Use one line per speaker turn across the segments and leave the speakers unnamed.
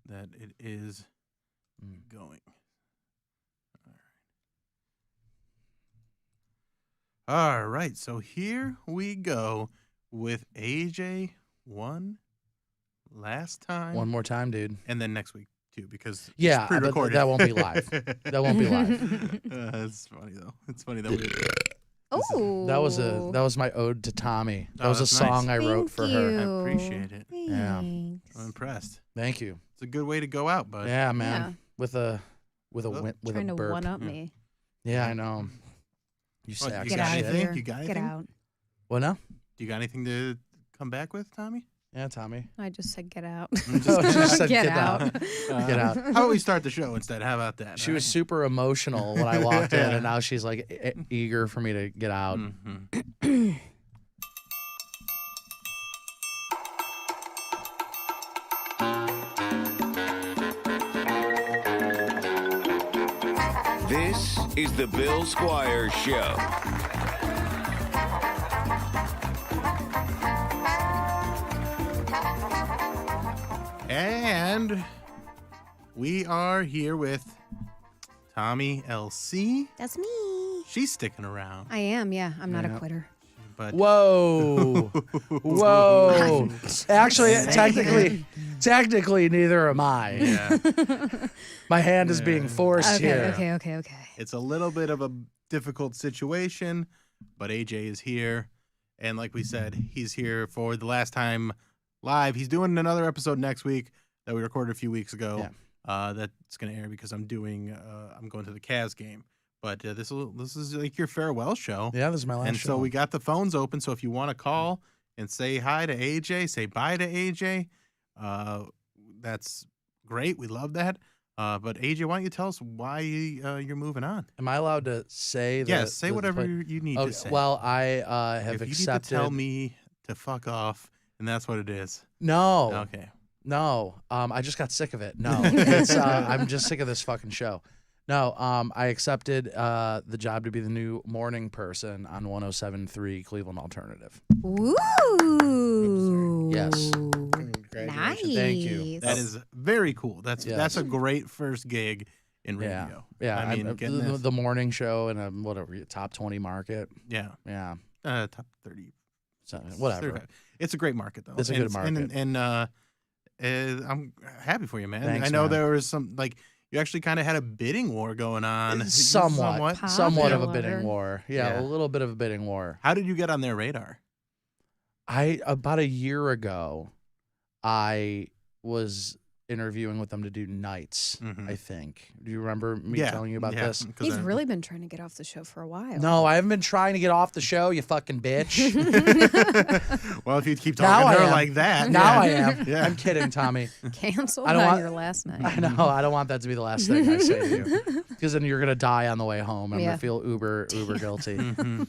that it is going. All right, so here we go with AJ one last time.
One more time, dude.
And then next week, too, because
yeah,
it's pre-recorded.
That won't be live. That won't be live.
It's funny, though. It's funny that we...
Oh,
That was my ode to Tommy. That was a song I wrote for her.
I appreciate it.
Thanks.
Yeah.
I'm impressed.
Thank you.
It's a good way to go out, bud.
Yeah, man.
Yeah.
With a
Trying to
burp.
one up me.
Yeah, I know. You
What,
sack
you
Get
got
out of
anything?
here.
You got
Get
anything?
out.
What now?
Do you got anything to come back with, Tommy?
Yeah, Tommy.
I just said get out.
Just said,
Get out.
Get out.
How about we start the show instead? How about that?
She was super emotional when I walked in, and now she's like eager for me to get out.
Mm-hmm.
This is the Bill Squire Show.
And we are here with Tommy LC.
That's me.
She's sticking around.
I am, yeah. I'm not a quitter.
But
Whoa. Whoa. Actually, technically, neither am I.
yeah,
My hand is being forced here.
Okay.
it's a little bit of a difficult situation, but AJ is here. And like we said, he's here for the last time live. He's doing another episode next week that we recorded a few weeks ago.
Yeah.
That's going to air because I'm going to the Cavs game. But this is like your farewell show.
Yeah, this is my last
And
show.
so we got the phones open. So if you want to call and say hi to AJ, say bye to AJ, that's great. We love that. But AJ, why don't you tell us why you're moving on?
Am I allowed to say that?
Yes, say whatever you need to say.
Well, I have
if you
accepted.
need to tell me to fuck off, and that's what it is.
No.
Okay.
No. I just got sick of it. No. It's I'm just sick of this fucking show. No, I accepted the job to be the new morning person on 107.3 Cleveland Alternative.
Ooh.
Yes.
Nice.
Thank you.
That is very cool. That's a great first gig in radio.
Yeah.
I mean, getting
the morning show in a top 20 market.
yeah,
Yeah.
top 30.
So, whatever.
35. It's a great market, though.
It's a good market.
And I'm happy for you, man.
Thanks,
I know
man.
there was some, like, you actually kind of had a bidding war going on.
Somewhat of a bidding
Popular.
war. Yeah,
Yeah.
a little bit of a bidding war.
How did you get on their radar?
About a year ago, I was interviewing with them to do nights,
Mhm.
I think. Do you remember me telling you about this?
'Cause
He's really been trying to get off the show for a while.
No, I haven't been trying to get off the show, you fucking bitch.
Well, if you keep
Now
talking to
I
her
am.
like that.
Now
yeah.
I am.
Yeah.
I'm kidding, Tommy.
Canceled
I don't
on
want-
your last night.
I know. I don't want that to be the last thing I say to you. Because then you're going to die on the way home. I'm
Yeah.
going to feel uber guilty.
Mhm.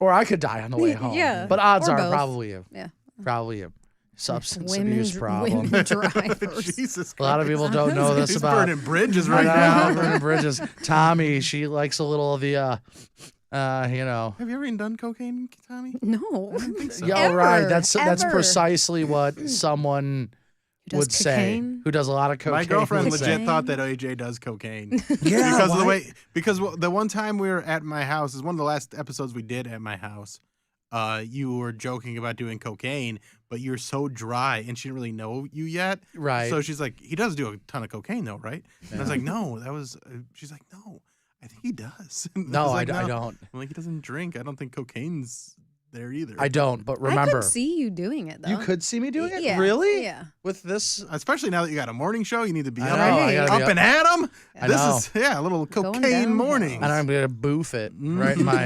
Or I could die on the way home.
Yeah,
But odds
or
are
both.
probably you.
Yeah.
Probably you. Substance
Women
abuse
dr-
problem.
women drivers.
Jesus
A lot of
Christ.
people don't know this
He's
about.
burning bridges
I
right
know,
now.
burning bridges. Tommy, she likes a little of the,
Have you ever even done cocaine, Tommy?
No.
I don't think so.
Yeah,
Ever,
right. That's
ever.
precisely what someone
Who does
would say
cocaine?
who does a lot of cocaine.
My girlfriend
would say.
legit thought that AJ does cocaine.
Yeah,
because of the
why?
way, because the one time we were at my house is one of the last episodes we did at my house. You were joking about doing cocaine, but you're so dry, and she didn't really know you yet.
Right.
So she's like, he does do a ton of cocaine, though, right? And I was like, no, that was. She's like, no, I think he does. And
No,
was
I
like,
don't.
I'm like, he doesn't drink. I don't think cocaine's there either.
I don't. But
I
remember,
could see you doing it, though.
you could see me doing it.
Yeah.
Really?
Yeah.
With this.
Especially now that you got a morning show, you need to be
I
up,
know, I gotta be
up and at 'em.
I
This
know.
is a little
Going
cocaine
downhill.
morning.
And I'm gonna boof it right in my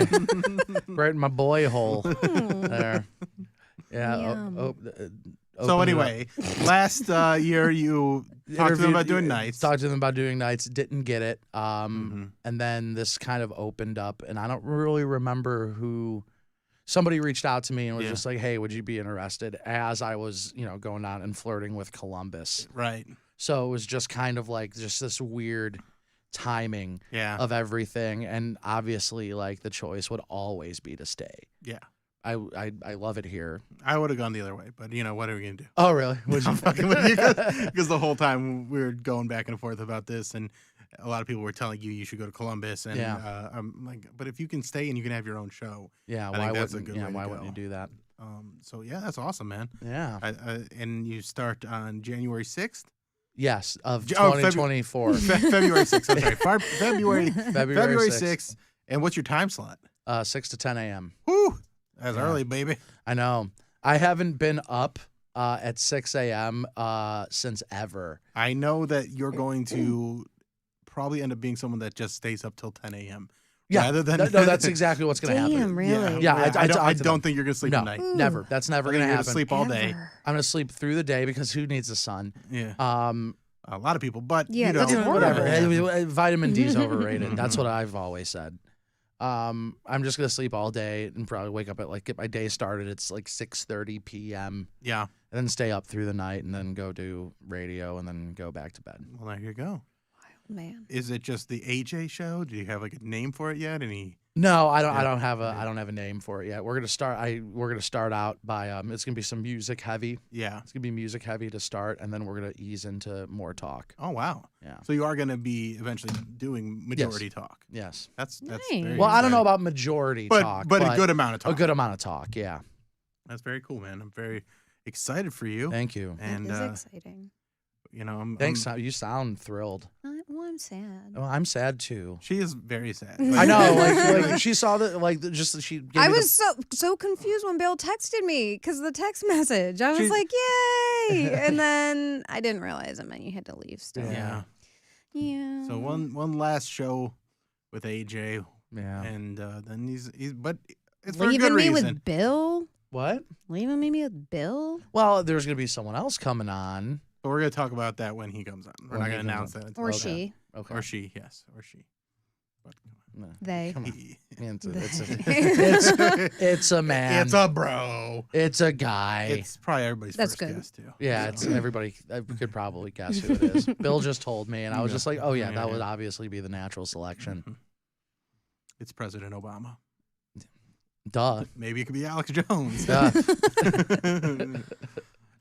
right in my boy hole there. Yeah.
Yum.
open
So
it
anyway, last year you
up.
talked to them
Interviewed-
about doing nights.
Talked to them about doing nights. Didn't get it.
Mhm.
And then this kind of opened up, and I don't really remember who. Somebody reached out to me and was
Yeah.
just like, "Hey, would you be interested?" As I was, going out and flirting with Columbus.
Right.
So it was just kind of like just this weird timing
Yeah.
of everything, and obviously, like the choice would always be to stay.
Yeah.
I love it here.
I would have gone the other way, but what are we gonna do?
Oh, really? Would you?
I'm fucking with you because the whole time we were going back and forth about this, and a lot of people were telling you should go to Columbus, and I'm like, but if you can stay and you can have your own show,
Yeah,
I
why
think that's a
wouldn't?
good
Yeah,
way to
why
go.
wouldn't you do that?
So yeah, that's awesome, man.
Yeah.
And you start on January 6th.
Yes, of
Oh,
2024.
February 6th. I'm sorry, February
February
6th. And what's your time slot?
6 to 10 a.m.
Whoo, that's
Yeah.
early, baby.
I know. I haven't been up at 6 a.m. Since ever.
I know that you're going to probably end up being someone that just stays up till 10 a.m.
Yeah,
rather than
no, that's exactly what's going to happen.
Damn, really?
Yeah,
I
I
don't think you're gonna sleep
No,
at night.
never. That's never
I
going
think
to
you're
happen.
gonna sleep all day.
Ever.
I'm going to sleep through the day because who needs the sun?
Yeah,
Um,
a lot of people, but
Yeah,
you know,
that's
whatever.
horrible.
Vitamin D's overrated. That's what I've always said. I'm just gonna sleep all day and probably wake up at get my day started. It's like 6:30 p.m.
Yeah.
and then stay up through the night and then go do radio and then go back to bed.
Well, there you go.
Man.
Is it just the AJ show? Do you have like a name for it yet?
No, I don't.
Yeah.
I don't have a name for it yet. We're gonna start out by it's gonna be some music heavy.
Yeah.
It's gonna be music heavy to start, and then we're gonna ease into more talk.
Oh wow.
Yeah.
So you are gonna be eventually doing majority talk.
Yes.
That's
Nice.
very
Well, I don't know
exciting.
about majority
but
talk,
but a good amount of talk.
a good amount of talk. Yeah.
That's very cool, man. I'm very excited for you.
Thank you.
And
That is exciting.
Thanks. You sound thrilled.
Well, I'm sad.
Oh, I'm sad too.
She is very sad.
I know. Like she saw that. Just she. Gave
I
me the-
was so confused when Bill texted me because the text message. I was
She-
like, "Yay!" And then I didn't realize it meant you had to leave still.
Yeah.
Yeah.
So one last show with AJ,
Yeah.
and then he's but it's for a
leaving
good
me
reason.
with Bill.
What?
Leaving me with Bill.
Well, there's gonna be someone else coming on.
But we're gonna talk about that when he comes on. We're
When
not
he
gonna
comes
announce
on.
that. Until
Or
Okay.
she.
Okay.
Or she, yes, or she. But
No.
They.
Come on.
he-
It's
it's
a man.
It's a bro.
It's a guy.
It's probably everybody's
That's
first
good.
guest too.
Yeah,
So,
it's everybody. I could probably guess who it is. Bill just told me, and I was
Yeah.
just like, "Oh yeah,
Yeah,
that
yeah.
would obviously be the natural selection."
It's President Obama.
Duh.
Maybe it could be Alex Jones.
Duh.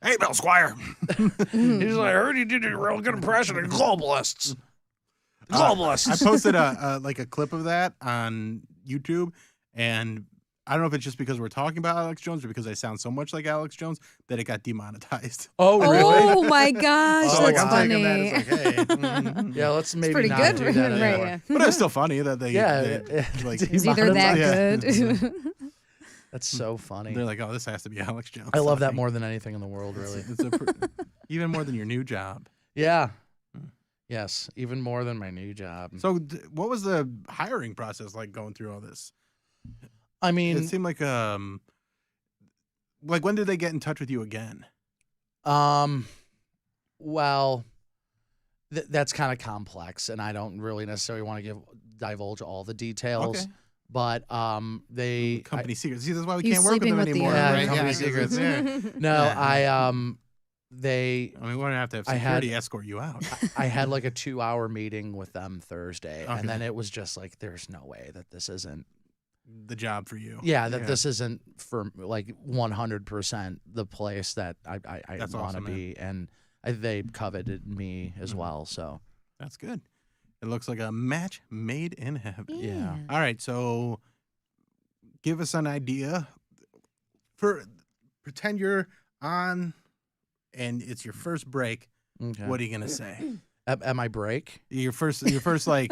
Hey, Bill Squire.
He's like, I heard you did a real good impression of globalists. Globalists.
I posted a clip of that on YouTube, and I don't know if it's just because we're talking about Alex Jones or because I sound so much like Alex Jones that it got demonetized.
Oh really?
Oh my gosh,
So
that's
I'm
funny.
taking that as like, hey. mhm.
Yeah, let's maybe
Pretty
not
good,
do that
right?
anymore.
Yeah.
But it's still funny that they,
Yeah,
like
It's either that
Yeah.
good.
That's so funny.
they're like, oh, this has to be Alex Jones.
I love that
Like,
more than anything in the world, really.
Even more than your new job.
Yeah.
Hmm.
Yes, even more than my new job.
So, what was the hiring process like going through all this?
I
It
mean,
seemed like when did they get in touch with you again?
well, that's kind of complex, and I don't really necessarily want to divulge all the details.
Okay.
But they
Company secrets. See, that's why we
He's
can't work with
sleeping
them
with the
anymore.
Yeah,
right?
company
'cause
secrets.
it's- yeah.
no,
Yeah.
they
I mean, we're gonna have to have
I had-
security escort you out.
I had like a 2-hour meeting with them Thursday,
Okay.
and then it was just like, there's no way that this isn't.
The job for you.
Yeah, that this isn't for like 100% the place that I
That's
want to
awesome, man.
be, and they coveted me as
Mhm.
well. So
That's good. It looks like a match made in heaven.
Yeah.
All right, so give us an idea. Pretend you're on, and it's your first break.
okay.
What are you gonna say?
At my break?
Your first like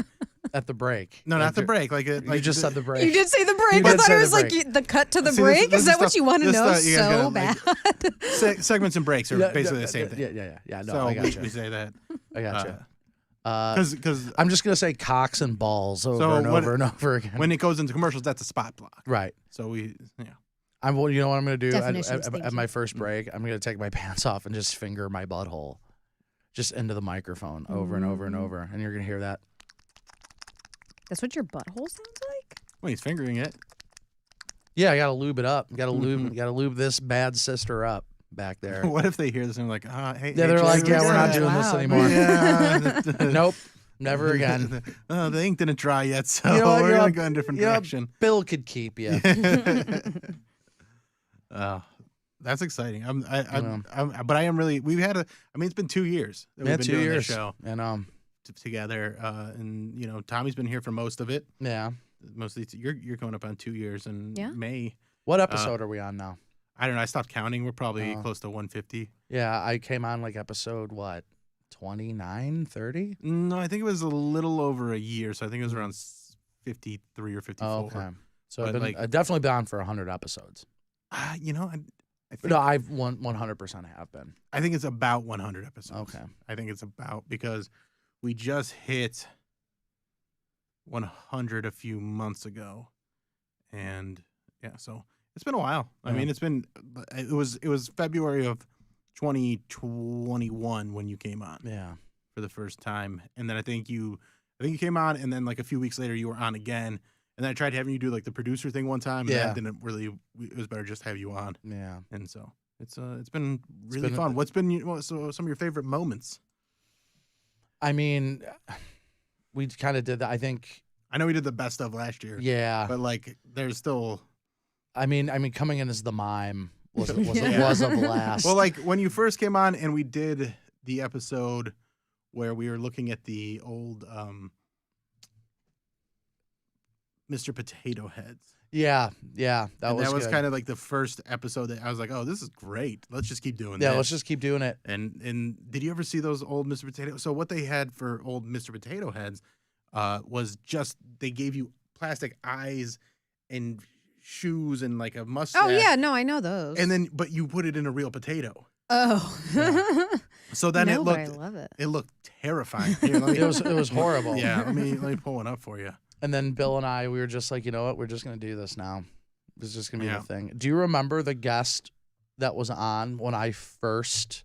At the break?
no, not the
Like,
break. Like
You just said the break.
You did say the break.
You
I
did
thought
say
it
the
was like
break.
the cut to the
See,
break.
this
Is that
stuff-
what you want to
this
know
stuff you guys
so
gotta,
bad?
segments and breaks are
Yeah,
basically
no,
the same thing.
Yeah. No,
so
I got you.
we say that
I got you.
because
I'm just gonna say cocks and balls over
So
and
what-
over and over again.
when it goes into commercials, that's a spot block.
right.
So you
You know what I'm gonna do
Definitions,
at
thank
my
you.
first break? I'm gonna take my pants off and just finger my butthole, just into the microphone over and over and over, and you're gonna hear that.
That's what your butthole sounds like?
when he's fingering it.
Yeah, I gotta lube it up. Gotta
Mm-hmm.
lube this bad sister up back there.
What if they hear this and they're like, hey,
Yeah, they're like,
Jay,
yeah, we're not
good."
doing this
Wow.
anymore.
Yeah.
Nope, never again.
Oh, the ink didn't dry yet, so
You know what,
we're
you know
gonna
what,
go in a different
you know what,
direction.
Bill could keep you.
That's exciting. But I am really. We've had a. I mean, it's been 2 years that we've been doing this show
and
together. And you know, Tommy's been here for most of it.
Yeah.
Mostly, you're going up on 2 years in May.
What episode are we on now?
I don't know. I stopped counting. We're probably close to 150.
Yeah, I came on like episode 29, 30?
No, I think it was a little over a year. So I think it was around 53 or 54.
Oh, okay. So
But,
I've definitely been on for 100 episodes.
You know, I think,
No, I've 100% have been.
I think it's about 100 episodes.
Okay.
I think it's about because we just hit 100 a few months ago, and yeah, so it's been a while. I mean, it was February of 2021 when you came on.
Yeah.
For the first time, and then I think you came on, and then like a few weeks later you were on again, and then I tried having you do like the producer thing one time, and that didn't really. It was better just to have you on.
Yeah.
And so it's been really fun. What's been some of your favorite moments?
I mean, we kind of did that.
I know we did the best of last year.
Yeah.
But like, there's still.
I mean, coming in as the mime was a blast.
Well, like when you first came on, and we did the episode where we were looking at the old Mr. Potato Heads.
Yeah. That was
kind of like the first episode that I was like, oh, this is great. Let's just keep doing that.
Yeah, let's just keep doing it.
And did you ever see those old Mr. Potato? So what they had for old Mr. Potato Heads was just they gave you plastic eyes and shoes and like a mustache.
Oh yeah, no, I know those.
And then, but you put it in a real potato.
Oh.
Yeah. So then
I
it
love it.
looked terrifying. Here,
It was horrible.
Yeah, let me pull one up for you.
And then Bill and I, we were just like, you know what? We're just going to do this now. This is just going to be
Yeah.
the thing. Do you remember the guest that was on when I first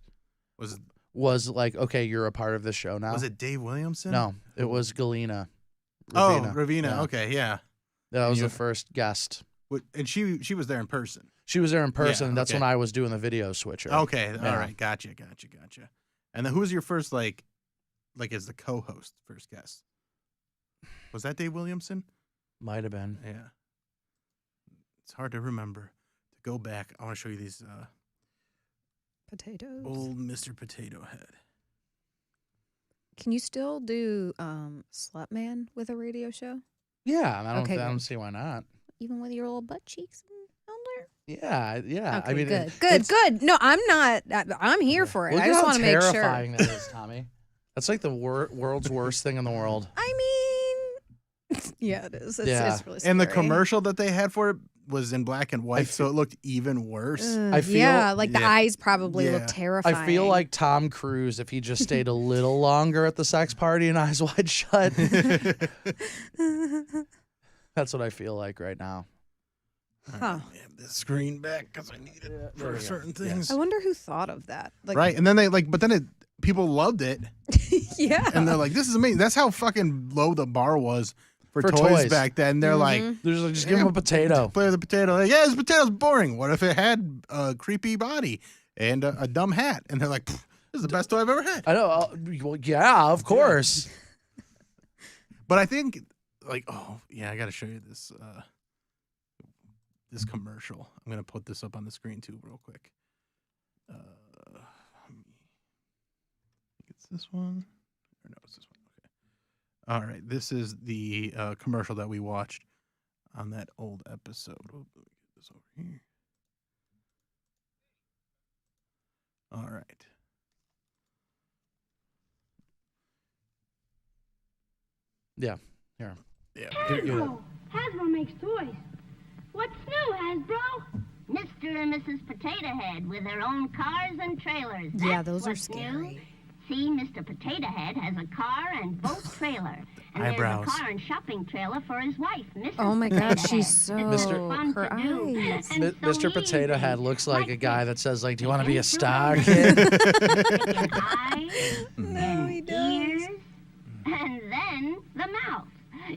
was like, okay, you're a part of this show now?
Was it Dave Williamson?
No, it was Galena.
Oh, Ravina.
Yeah.
Okay, yeah.
That was the first guest.
And she was there in person.
She was there in person.
Yeah,
and that's
okay.
when I was doing the video switcher.
Okay,
Yeah.
all right, gotcha. And then who was your first like as the co-host, first guest? Was that Dave Williamson?
Might have been.
Yeah. It's hard to remember. To go back, I want to show you these
Potatoes.
old Mr. Potato Head.
Can you still do Slutman with a radio show?
Yeah, I don't
good.
see why not.
Even with your little butt cheeks on there?
Yeah.
Okay,
I mean,
good. No, I'm not. I'm here for it.
Look
I
at
just
how
want to make sure.
terrifying that is, Tommy. That's like the world's worst thing in the world.
I mean, yeah, it is. It's really scary.
And the commercial that they had for it was in black and white, so it looked even worse.
I feel-
the eyes probably look
Yeah.
terrifying.
I feel like Tom Cruise if he just stayed a little longer at the sex party and eyes wide shut. That's what I feel like right now.
Huh.
I have this screen back because I need it for certain things.
I wonder who thought of that. Like,
Right, and then people loved it,
yeah.
and they're like, "This is amazing." That's how fucking low the bar was for
For
toys
toys.
back then. They're like,
They're just like, just give him a potato.
Play with the potato. Like, yeah, this potato's boring. What if it had a creepy body and a dumb hat? And they're like, "This is the best toy I've ever had."
I know. Well, yeah, of course.
But I think, like, oh yeah, I got to show you this this commercial. I'm gonna put this up on the screen too, real quick. It's this one, or no, it's this one. Okay. All right, this is the commercial that we watched on that old episode. Oh, let me get this over here. All right.
Yeah. Here.
Yeah.
Hasbro makes toys. What's new, Hasbro?
Mr. and Mrs. Potato Head with their own cars and trailers.
Yeah,
That's
those are
what's new.
scary.
See, Mr. Potato Head has a car and boat trailer. And
Eyebrows.
there's a car and shopping trailer for his wife, Mrs.
Oh my
Potato
God,
Head.
she's so
It's
Mr.
fun
her
to do.
eyes.
And so
Mr. Potato
easy.
Head looks like a guy that says, like, do you want to be a
And
star,
do
kid?
And eyes,
No, he does.
ears, and then the mouth.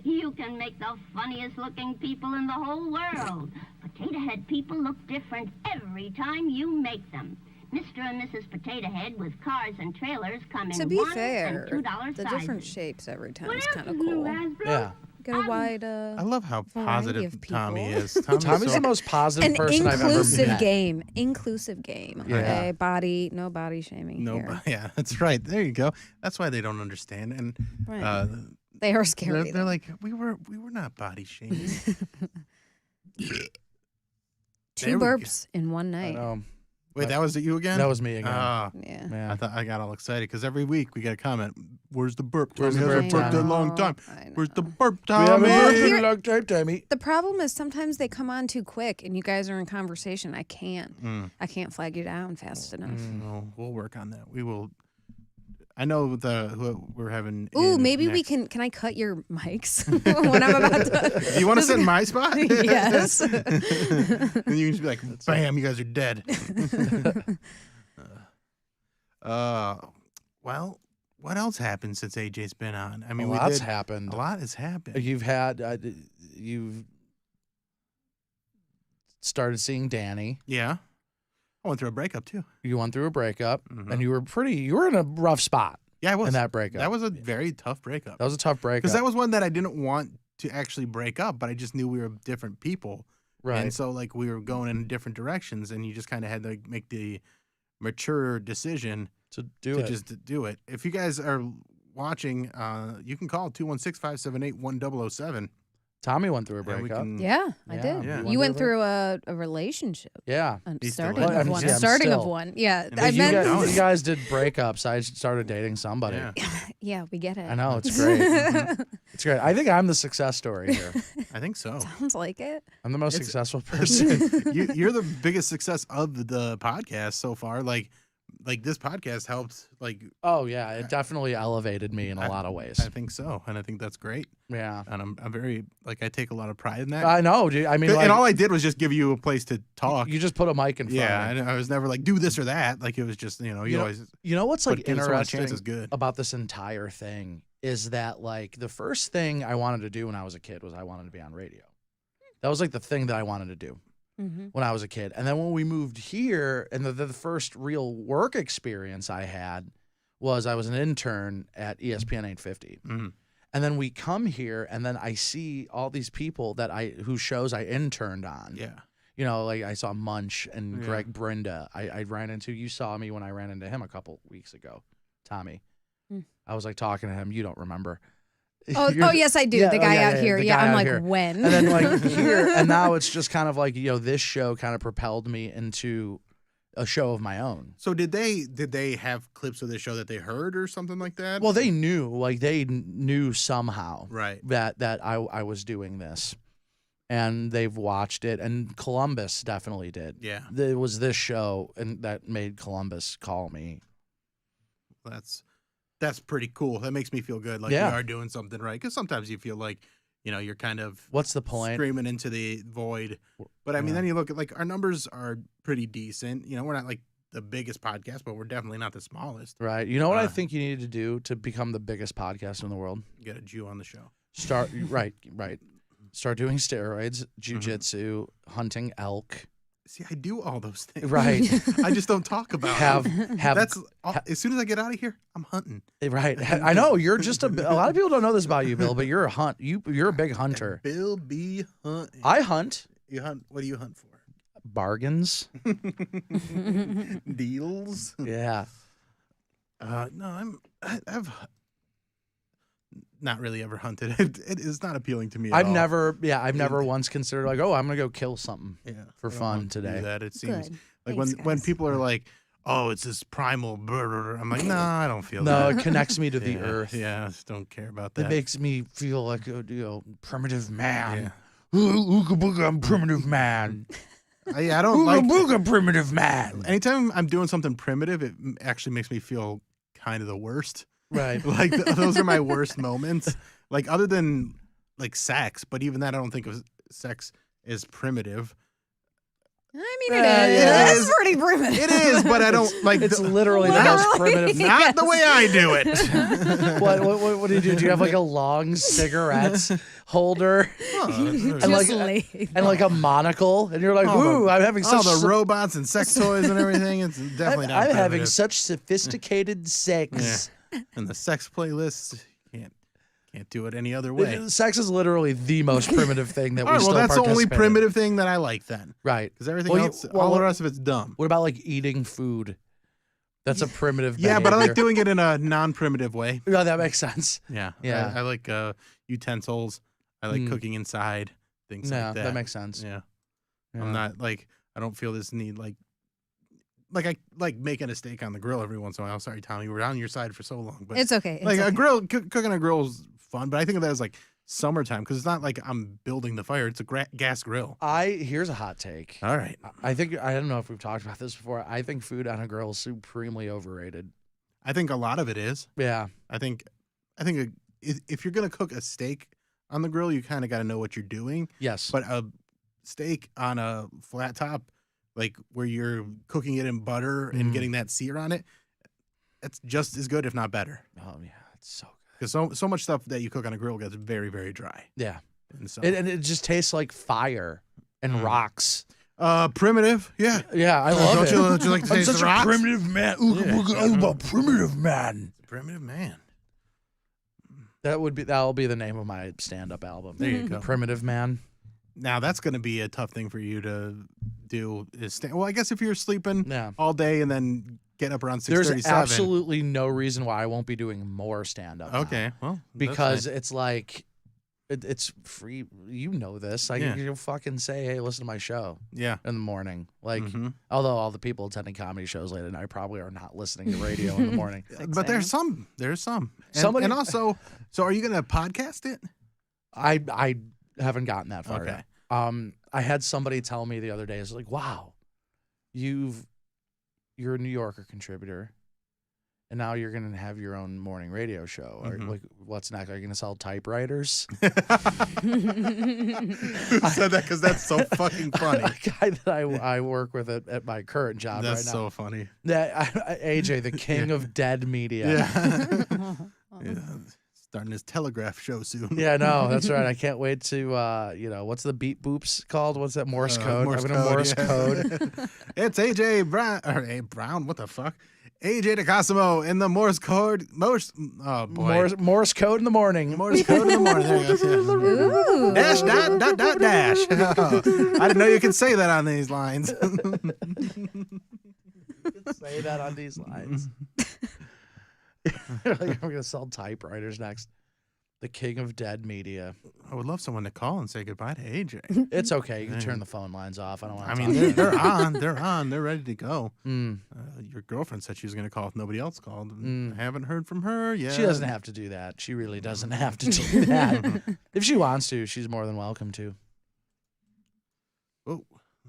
You can make the funniest looking people in the whole world. Potato Head people look different every time you make them. Mr. and Mrs. Potato Head with cars and trailers come in
To be
$1
fair,
and $2
the
sizes.
different shapes every time
What
is
else
kind
is
of
new,
cool.
Hasbro?
Yeah.
Get a wide.
I love how
variety
positive
of people.
Tommy is.
Tommy's
so-
the most positive
An
person I've ever
inclusive
met.
game. Inclusive game.
Yeah.
Okay. No body shaming.
No,
here.
yeah, that's right. There you go. That's why they don't understand, and
Right. They are scary.
they're like, we were not body shaming.
Two
There we go.
burps in one
I
night.
know.
Wait, that was you again?
That was me again.
Ah,
Yeah.
yeah.
I thought I got all excited because every week we get a comment. Where's the burp?
Where's
Tommy
the
hasn't
burp,
burped in a
Tommy?
long time.
I
Where's the
know.
burp,
we haven't
Tommy?
worked in
Here-
a long time, Tommy.
The problem is sometimes they come on too quick, and you guys are in conversation. I can't.
Mm.
I can't flag you down fast enough.
No, we'll work on that. We will. I know who we're having.
Ooh,
in
maybe we
next.
can. Can I cut your mics when I'm about to?
Do you want to sit in my spot?
Yes.
And you can just be like, bam, you guys are dead. Well, what else happened since AJ's been on? I mean,
a
we
lot's
did.
happened.
A lot has happened.
You've started seeing Danny.
Yeah. I went through a breakup too.
You went through a breakup,
Mhm.
and you were in a rough spot
Yeah, I was.
in that breakup.
That was a very tough breakup.
That was a tough breakup.
Because that was one that I didn't want to actually break up, but I just knew we were different people.
right.
And so, like, we were going in different directions, and you just kind of had to make the mature decision
to do
to
it.
just do it. If you guys are watching, you can call 216-578-1007.
Tommy went through a
and we
breakup.
can-
Yeah, I
Yeah,
did.
yeah.
You went through a relationship.
Yeah.
He's still
Starting
in it.
of
Well, I mean,
one.
yeah, I'm
Starting of
still-
one. Yeah.
And
I
then
You
meant.
guys-
you guys did breakups. I started dating somebody.
Yeah,
Yeah, we get it.
I know, it's great. It's great. I think I'm the success story here.
I think so.
Sounds like it.
I'm the most
It's-
successful person.
You're the biggest success of the podcast so far. Like this podcast helped. Like,
Oh yeah, it definitely elevated me in a lot of ways.
I think so, and I think that's great.
Yeah.
And I'm very I take a lot of pride in that.
I know, dude. I mean,
and
like,
all I did was just give you a place to talk.
you just put a mic in front
Yeah,
of me.
I was never like do this or that. Like it was just you
You know,
always
You know what's
put
like
give someone a
interesting
chance is good.
about this entire thing is that like the first thing I wanted to do when I was a kid was I wanted to be on radio. That was like the thing that I wanted to do
Mm-hmm.
when I was a kid. And then when we moved here, and the first real work experience I had was I was an intern at ESPN 850.
Mhm.
And then we come here, and then I see all these people whose shows I interned on.
Yeah,
You know, like I saw Munch and
Yeah.
Greg Brinda. I ran into, you saw me when I ran into him a couple weeks ago, Tommy.
Hmm.
I was like talking to him. You don't remember.
Oh, yes, I do.
Yeah,
the
oh,
guy
yeah,
out
yeah,
here.
the
Yeah,
guy
I'm
out
like,
here.
when?
And then like here, and now it's just kind of like, this show kind of propelled me into a show of my own.
So did they have clips of the show that they heard or something like that?
Well, they knew somehow
right.
that I was doing this, and they've watched it, and Columbus definitely did.
Yeah,
It was this show and that made Columbus call me.
that's pretty cool. That makes me feel good. Like
Yeah.
we are doing something right. Because sometimes you feel like you're kind of
What's the point?
screaming into the void. But I mean,
Yeah.
then you look at like our numbers are pretty decent. We're not like the biggest podcast, but we're definitely not the smallest.
Right. You know what I
Uh,
think you need to do to become the biggest podcast in the world?
Get a Jew on the show.
Start right. Start doing steroids,
Mm-hmm.
jujitsu, hunting elk.
See, I do all those things.
Right.
I just don't talk about
have
them. That's as soon as I get out of here, I'm hunting.
right. I know you're just a lot of people don't know this about you, Bill, but you're you're a big hunter.
Bill B. hunting.
I hunt
You hunt. What do you hunt for?
bargains.
Deals.
Yeah.
No, I've not really ever hunted. It is not appealing to me. At
I've
all.
never once considered like, oh, I'm gonna go kill something.
Yeah,
for
I don't
fun
want to do
today.
That it seems
Good.
like
Thanks,
when
guys.
people are like, "Oh, it's this primal," I'm like, "No, I don't feel
No,
that."
it connects me to the
Yeah,
earth.
Yeah, I just don't care about
It
that.
makes me feel like a primitive man.
Yeah.
Ooga booga, I'm primitive man.
I don't
Ooga
like.
booga, primitive man.
Anytime I'm doing something primitive, it actually makes me feel kind of the worst.
Right.
Like those are my worst moments. Like other than like sex, but even that I don't think of sex as primitive.
I mean, it
Yeah,
is.
yeah.
It's pretty primitive.
It is, but I don't like.
It's literally the most primitive.
not the way I do it.
What do you do? Do you have like a long cigarette holder
and
like- and like a monocle? And you're like,
All the-
ooh, I'm having
all
such
the robots and sex toys and everything. It's definitely not.
I'm having
primitive.
such sophisticated sex.
And the sex playlists Can't do it any other way.
Sex is literally the most primitive thing that
All
we
right,
still
well, that's the only
participate in.
primitive thing that I like then.
Right.
Because everything else, all the rest of it's dumb.
What about like eating food? That's a primitive
Yeah, but I like
behavior.
doing it in a non-primitive way.
Yeah, that makes sense.
Yeah.
Yeah.
I like utensils. I like cooking inside, things
Yeah,
like that.
that makes sense.
Yeah.
Yeah.
I'm not like, I don't feel this need like I like making a steak on the grill every once in a while. Sorry, Tommy, we're on your side for so long. But
It's okay. It's
like
okay.
a grill, cooking a grill is fun, but I think of that as like summertime because it's not like I'm building the fire. It's a gas grill.
Here's a hot take.
All right.
I think I don't know if we've talked about this before. I think food on a grill is supremely overrated.
I think a lot of it is.
Yeah.
I think if you're going to cook a steak on the grill, you kind of got to know what you're doing.
Yes.
But a steak on a flat top, like where you're cooking it in butter and getting that sear on it, it's just as good, if not better.
Oh yeah, it's so good.
Because so much stuff that you cook on a grill gets very, very dry.
Yeah.
And so,
And it just tastes like fire and rocks.
primitive, yeah.
Yeah, I love it.
Don't you like to taste
I'm such
the rocks?
a primitive man. I'm a primitive man.
Primitive man.
That'll be the name of my stand-up album.
There you go.
Primitive Man.
Now that's going to be a tough thing for you to do. Well, I guess if you're sleeping
Yeah.
all day and then get up around 6:37.
There's absolutely no reason why I won't be doing more stand-up. now.
Okay, well,
Because it's like it's free. You know this. Like
Yeah.
you'll fucking say, "Hey, listen to my show
yeah.
in the morning." Like,
Mhm.
although all the people attending comedy shows late at night probably are not listening to radio in the morning.
But there's some. And,
Somebody-
and also, so are you going to podcast it?
I haven't gotten that far
Okay.
yet. I had somebody tell me the other day, it's like, wow, you're a New Yorker contributor, and now you're gonna have your own morning radio show. Or like, what's next? Are you gonna sell typewriters?
Who said that? Because that's so fucking funny.
A guy that I work with at my current job
That's
right now.
so funny.
AJ, the king of dead media.
Yeah. Yeah. Starting his telegraph show soon.
Yeah, no, that's right. I can't wait to, what's the beep boops called? What's that? Morse code.
Morse
I'm gonna
code,
Morse
yeah.
code.
It's AJ Brown, what the fuck? AJ DeCosimo in the Morse code. Oh boy.
Morse code in the morning.
Morse code in the morning. There you go.
Ooh.
Dash, dot, dash. I didn't know you could say that on these lines.
Say that on these lines. Like, I'm gonna sell typewriters next. The king of dead media.
I would love someone to call and say goodbye to AJ.
It's okay. You can turn the phone lines off. I don't want
I
to.
mean, they're on. They're on. They're ready to go.
Mm.
Your girlfriend said she was going to call if nobody else called. I haven't heard from her yet.
She doesn't have to do that. She really doesn't have to do that. If she wants to, she's more than welcome to.
Oh,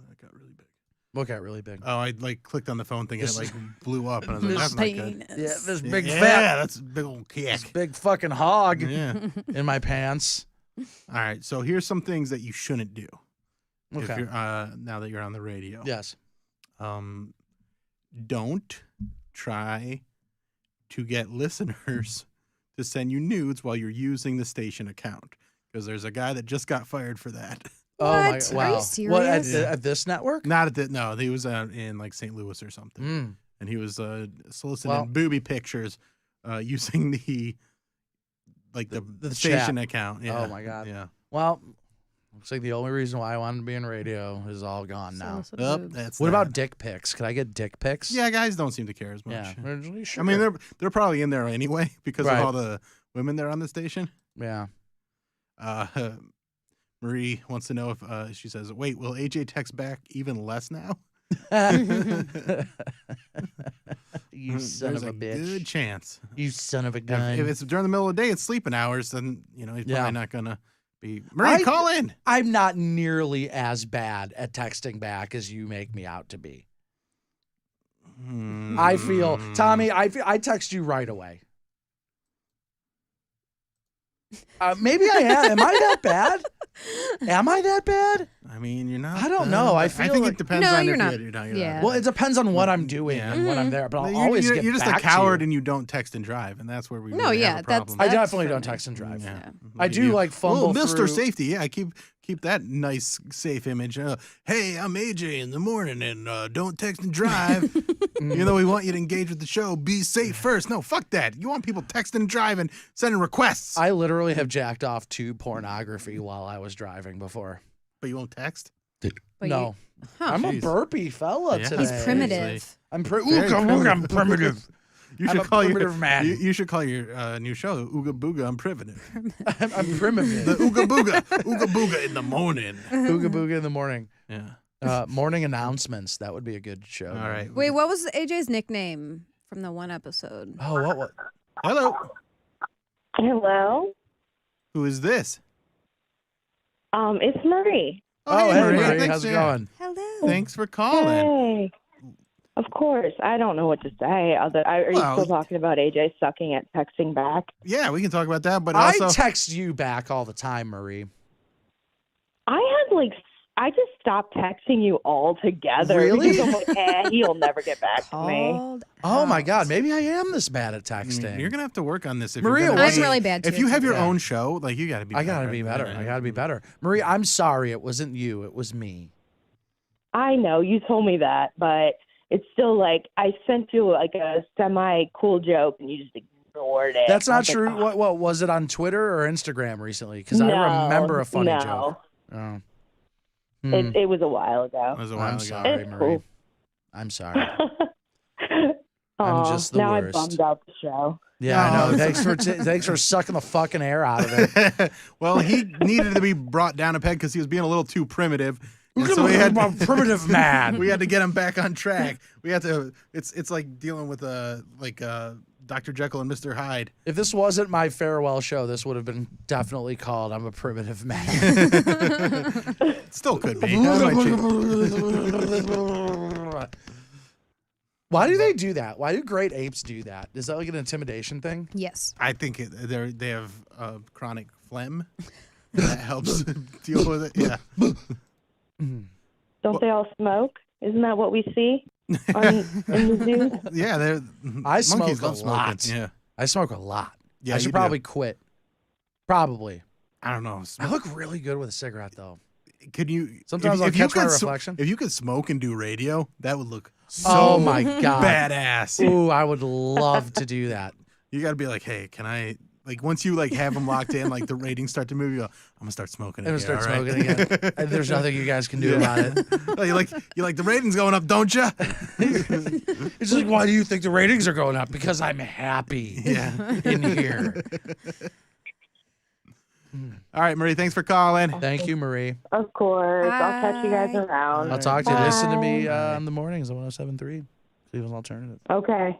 that got really big.
What got really big?
Oh, I clicked on the phone thing and it
This-
blew up. And I was like, that's not good.
Yeah, this big
Yeah,
fat,
that's a big old
this
kick.
big fucking hog
Yeah.
in my pants.
All right. So here's some things that you shouldn't do. If
Okay.
you're, now that you're on the radio.
Yes.
Don't try to get listeners to send you nudes while you're using the station account. Because there's a guy that just got fired for that.
Oh my!
What?
Wow.
Are you
What
serious?
at this network?
Not at the, no, he was in like St. Louis or something.
Mm.
And he was soliciting
Well-
booby pictures using the
The
station
chat.
account. Yeah.
Oh my God.
Yeah.
Well, looks like the only reason why I wanted to be in radio is all gone now.
Oh, that's
What
that.
about dick pics? Could I get dick pics?
Yeah, guys don't seem to care as much.
Yeah.
I mean, they're probably in there anyway because
Right.
of all the women there on the station.
Yeah.
Marie wants to know if she says, "Wait, will AJ text back even less now?"
You son
There's
of a bitch.
Good chance.
You son of a gun.
If it's during the middle of the day, it's sleeping hours. Then he's
Yeah.
probably not gonna be. Marie, call in.
I'm not nearly as bad at texting back as you make me out to be. I feel, Tommy, I text you right away. Maybe I am. Am I that bad? Am I that bad?
I mean, you're not.
I don't know. I feel
think
like-
it depends
No,
on
you're
if
not.
you're not.
Yeah.
Well, it depends on what I'm doing
Yeah.
and when I'm there, but I'll
You're,
always
you're,
get
you're just
back
a coward
to you.
and you don't text and drive, and that's where we
No,
really
yeah,
have a problem.
I
that's
definitely
for
don't
me.
text and drive.
Yeah.
I do like fumble
Mr.
through.
Safety. Yeah, keep keep that nice, safe image. Hey, I'm AJ in the morning, and don't text and drive. Even though we want you to engage with the show, be safe first. No, fuck that. You want people texting and driving, sending requests.
I literally have jacked off to pornography while I was driving before.
But you won't text?
But
No.
Huh.
I'm
Jeez.
a burpy fella
Yeah.
today.
He's primitive.
I'm
Very
I'm primitive.
You
I'm
should
a
call
primitive man.
You should call your new show Ooga Booga. I'm primitive.
I'm primitive.
The Ooga Booga in the morning.
Ooga booga in the morning.
Yeah.
Morning announcements. That would be a good show.
All right.
Wait, what was AJ's nickname from the one episode?
Oh, what?
Hello.
Hello.
Who is this?
It's Marie.
Oh, hey, Marie.
Thanks,
How's it
yeah.
going?
Hello.
Thanks for calling.
Hey. Of course. I don't know what to say. Are you
Well-
still talking about AJ sucking at texting back?
Yeah, we can talk about that, but
I
also
text you back all the time, Marie.
I just stopped texting you altogether.
Really?
Because I'm like, he'll never get back to me.
Called
Oh my
out.
God, maybe I am this bad at texting.
you're gonna have to work on this. If
Maria,
you're gonna
wasn't-
I'm really bad too.
If you have your
Yeah.
own show, like you gotta be.
I gotta be better. I gotta be better. Marie, I'm sorry. It wasn't you. It was me.
I know, you told me that, but it's still like I sent you like a semi-cool joke and you just ignored it.
That's
I
not
was like,
true.
"Oh,
What was it on Twitter or Instagram recently? Because I remember a funny
no.
joke. Oh. Hmm.
It was a while ago.
That was a while
I'm
ago.
sorry,
It's
Marie.
cool.
I'm sorry.
Aw,
just the
now
worst.
I bummed out the show.
Yeah, I
No,
know.
it's-
Thanks for sucking the fucking air out of it.
Well, he needed to be brought down a peg because he was being a little too primitive. And so we had
I'm a primitive man.
we had to get him back on track. We had to. It's like dealing with Dr. Jekyll and Mr. Hyde.
If this wasn't my farewell show, this would have been definitely called "I'm a Primitive Man."
Still could be. That might change.
Why do they do that? Why do great apes do that? Is that like an intimidation thing?
Yes.
I think they have chronic phlegm. That helps deal with it. Yeah.
Don't they all smoke? Isn't that what we see in the zoo?
Yeah, they're.
I smoke
monkeys
a
love smoking.
lot.
Yeah.
I smoke a lot.
Yeah,
I should
you do.
probably quit. Probably.
I don't know.
I look really good with a cigarette, though.
Could you?
Sometimes I'll
you
catch my
could
reflection.
If you could smoke and do radio, that would look so
Oh my God.
badass.
Ooh, I would love to do that.
You got to be like, hey, can I? Like once you like have them locked in, like the ratings start to move. You go, I'm gonna start smoking.
I'm gonna
again,
start
all right?"
smoking again. And there's nothing you guys can do about it.
Oh, you like the ratings going up, don't you?
It's like, why do you think the ratings are going up? Because I'm happy
Yeah.
in here.
All right, Marie. Thanks for calling.
Thank you, Marie.
Of course. I'll catch you guys
Bye.
around.
I'll talk to you. Listen to me
Bye.
in the mornings on 107.3. Cleveland's Alternative.
Okay.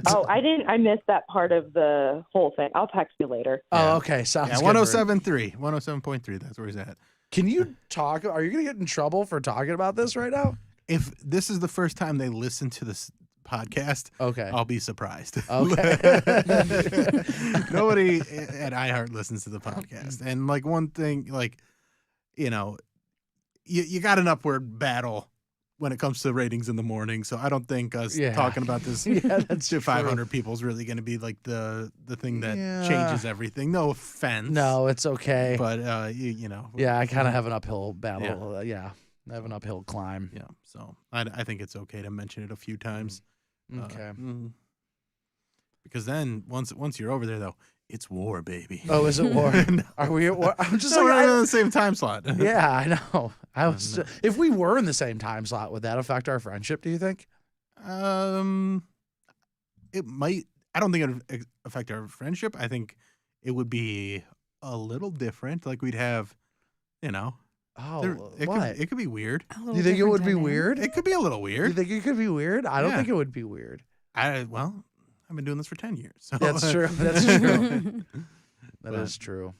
Oh, I missed that part of the whole thing. I'll text you later.
Oh, okay. Sounds
Yeah,
good. Marie.
107.3, 107.3. That's where he's at.
Can you talk? Are you going to get in trouble for talking about this right now?
If this is the first time they listen to this podcast,
Okay.
I'll be surprised.
Okay.
Nobody at iHeart listens to the podcast. And like one thing, like, you know, you got an upward battle when it comes to ratings in the morning. So I don't think us
Yeah.
talking about this
Yeah, that's
to
true.
500 people is really going to be like the thing that
Yeah.
changes everything. No offense.
No, it's okay.
But, you know.
Yeah, I kind of have an uphill battle. Yeah. I have an uphill climb.
Yeah. So I think it's okay to mention it a few times.
Okay.
Because then once you're over there, though, it's war, baby.
Oh, is it war?
No.
Are we at war? I'm just
So
like,
we're in the same time slot.
yeah, I know. I was. If we were in the same time slot, would that affect our friendship? Do you think?
It might. I don't think it would affect our friendship. I think it would be a little different. Like we'd have, you know,
Oh,
it
what?
it could be weird.
A little
You think it would be
different
weird?
It could be a little
You
weird.
think it could be weird? I don't
Yeah.
think it would be weird.
Well, I've been doing this for 10 years. So
That's true. That's true.
dynamic.
That is true.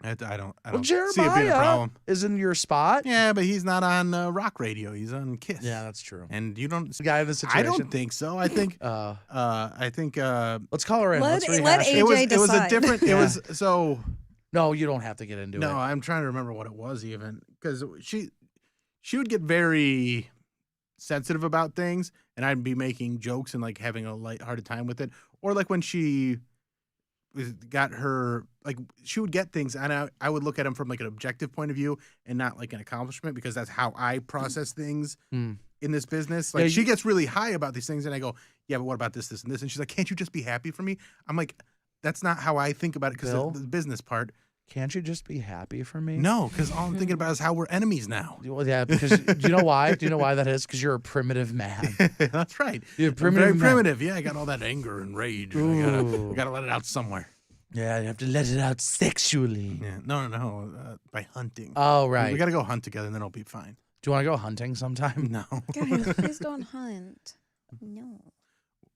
I don't
Well,
see it being a
Jeremiah
problem.
is in your spot.
Yeah, but he's not on rock radio. He's on Kiss.
Yeah, that's true.
And you don't.
The guy in the situation.
I don't think so. I think. I think.
Let's call her in.
Let-
Let's
let
rehash
AJ
it.
It was a
decide.
different. It
Yeah.
was so.
No, you don't have to get into
No,
it.
I'm trying to remember what it was even because she would get very sensitive about things, and I'd be making jokes and like having a lighthearted time with it, or like when she got her, like, she would get things, and I would look at them from like an objective point of view and not like an accomplishment, because that's how I process things in this business. Like, she gets really high about these things, and I go, yeah, but what about this, this, and this? And she's like, can't you just be happy for me? I'm like, that's not how I think about it, because the business part.
Can't you just be happy for me?
No, because all I'm thinking about is how we're enemies now.
Well, yeah, because do you know why? Do you know why that is? Because you're a primitive man.
That's right.
You're primitive.
Very primitive. Yeah, I got all that anger and rage. I gotta let it out somewhere.
Yeah, you have to let it out sexually.
Yeah. No. By hunting.
Oh, right.
We gotta go hunt together, and then it'll be fine.
Do you want to go hunting sometime?
No.
Guys, please don't hunt. No.